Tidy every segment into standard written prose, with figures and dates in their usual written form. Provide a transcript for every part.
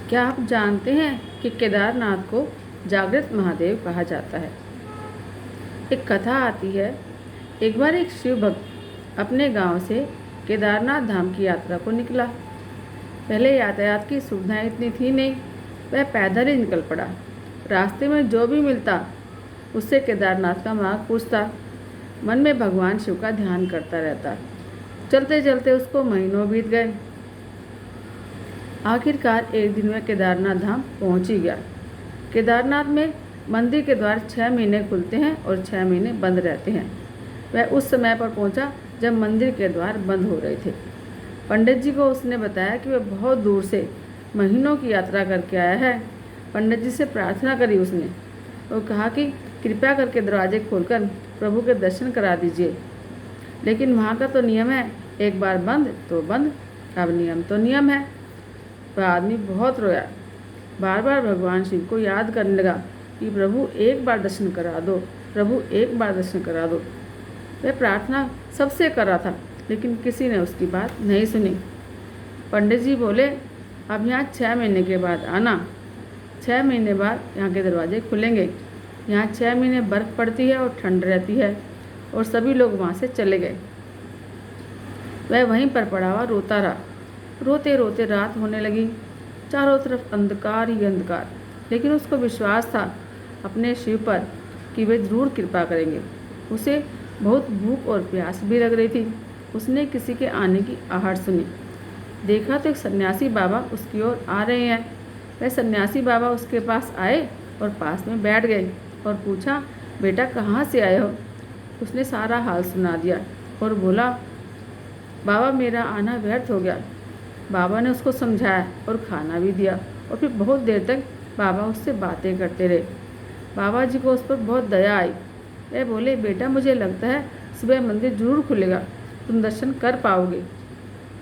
क्या आप जानते हैं कि केदारनाथ को जागृत महादेव कहा जाता है। एक कथा आती है, एक बार एक शिव भक्त अपने गांव से केदारनाथ धाम की यात्रा को निकला। पहले यातायात की सुविधाएं इतनी थी नहीं, वह पैदल ही निकल पड़ा। रास्ते में जो भी मिलता उससे केदारनाथ का मार्ग पूछता, मन में भगवान शिव का ध्यान करता रहता। चलते चलते उसको महीनों बीत गए। आखिरकार एक दिन वह केदारनाथ धाम पहुंच ही गया। केदारनाथ में मंदिर के द्वार 6 महीने खुलते हैं और 6 महीने बंद रहते हैं। वह उस समय पर पहुंचा जब मंदिर के द्वार बंद हो रहे थे। पंडित जी को उसने बताया कि वह बहुत दूर से महीनों की यात्रा करके आया है। पंडित जी से प्रार्थना करी उसने और कहा कि कृपया करके दरवाजे खोलकर प्रभु के दर्शन करा दीजिए। लेकिन वहाँ का तो नियम है, एक बार बंद तो बंद, अब नियम तो नियम है। वह आदमी बहुत रोया, बार बार भगवान शिव को याद करने लगा कि प्रभु एक बार दर्शन करा दो, प्रभु एक बार दर्शन करा दो। वह प्रार्थना सबसे कर रहा था, लेकिन किसी ने उसकी बात नहीं सुनी। पंडित जी बोले, अब यहाँ 6 महीने के बाद आना। 6 महीने बाद यहाँ के दरवाजे खुलेंगे। यहाँ 6 महीने बर्फ़ पड़ती है और ठंड रहती है। और सभी लोग वहाँ से चले गए। वह वहीं पर पड़ा हुआ रोता रहा। रोते रोते रात होने लगी। चारों तरफ अंधकार ही अंधकार, लेकिन उसको विश्वास था अपने शिव पर कि वे ज़रूर कृपा करेंगे। उसे बहुत भूख और प्यास भी लग रही थी। उसने किसी के आने की आहट सुनी। देखा तो एक सन्यासी बाबा उसकी ओर आ रहे हैं। वह सन्यासी बाबा उसके पास आए और पास में बैठ गए और पूछा, बेटा कहाँ से आए हो? उसने सारा हाल सुना दिया और बोला, बाबा मेरा आना व्यर्थ हो गया। बाबा ने उसको समझाया और खाना भी दिया और फिर बहुत देर तक बाबा उससे बातें करते रहे। बाबा जी को उस पर बहुत दया आई। वह बोले, बेटा मुझे लगता है सुबह मंदिर जरूर खुलेगा, तुम दर्शन कर पाओगे।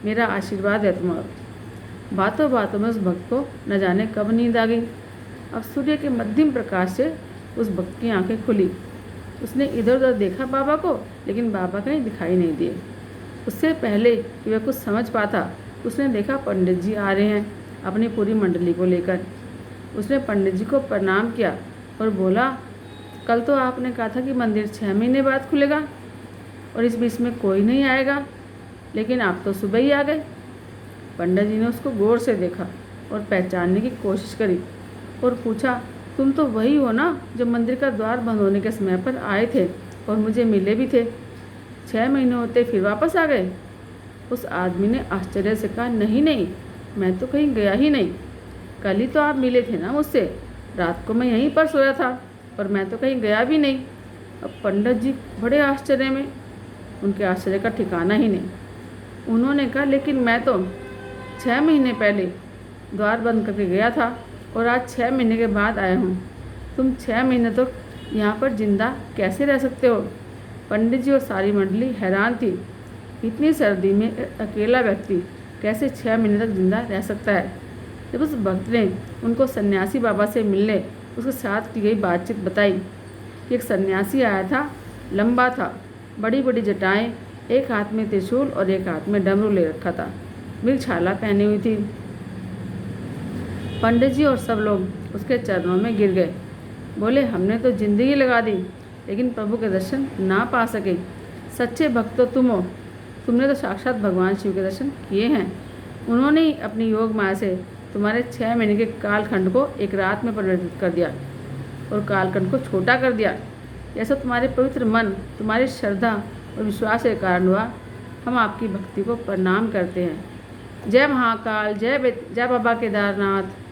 मेरा आशीर्वाद है तुम्हारा। बातों बातों में उस भक्त को न जाने कब नींद आ गई। अब सूर्य के मध्यम प्रकाश से उस भक्त की आंखें खुली। उसने इधर उधर देखा बाबा को, लेकिन बाबा कहीं दिखाई नहीं दिए। उससे पहले कि वह कुछ समझ पाता, उसने देखा पंडित जी आ रहे हैं अपनी पूरी मंडली को लेकर। उसने पंडित जी को प्रणाम किया और बोला, कल तो आपने कहा था कि मंदिर 6 महीने बाद खुलेगा और इस बीच में कोई नहीं आएगा, लेकिन आप तो सुबह ही आ गए। पंडित जी ने उसको गौर से देखा और पहचानने की कोशिश करी और पूछा, तुम तो वही हो ना जो मंदिर का द्वार बंद होने के समय पर आए थे और मुझे मिले भी थे। 6 महीने होते फिर वापस आ गए। उस आदमी ने आश्चर्य से कहा, नहीं नहीं, मैं तो कहीं गया ही नहीं। कल ही तो आप मिले थे ना मुझसे, रात को मैं यहीं पर सोया था और मैं तो कहीं गया भी नहीं। अब पंडित जी बड़े आश्चर्य में, उनके आश्चर्य का ठिकाना ही नहीं। उन्होंने कहा, लेकिन मैं तो 6 महीने पहले द्वार बंद करके गया था और आज 6 महीने के बाद आया हूँ। तुम 6 महीने तो यहाँ पर जिंदा कैसे रह सकते हो? पंडित जी और सारी मंडली हैरान थी। इतनी सर्दी में अकेला व्यक्ति कैसे 6 महीने तक जिंदा रह सकता है? जब उस भक्त ने उनको सन्यासी बाबा से मिलने उसके साथ की गई बातचीत बताई कि एक सन्यासी आया था, लंबा था, बड़ी बड़ी जटाएं, एक हाथ में त्रिशूल और एक हाथ में डमरू ले रखा था, मृगछाला पहनी हुई थी। पंडित जी और सब लोग उसके चरणों में गिर गए। बोले, हमने तो जिंदगी लगा दी, लेकिन प्रभु के दर्शन ना पा सके। सच्चे भक्त तो तुम हो, तुमने तो साक्षात भगवान शिव के दर्शन किए हैं। उन्होंने ही अपनी योग माया से तुम्हारे 6 महीने के कालखंड को एक रात में परिवर्तित कर दिया और कालखंड को छोटा कर दिया। ऐसा तुम्हारे पवित्र मन, तुम्हारी श्रद्धा और विश्वास के कारण हुआ। हम आपकी भक्ति को प्रणाम करते हैं। जय महाकाल, जय बाबा केदारनाथ।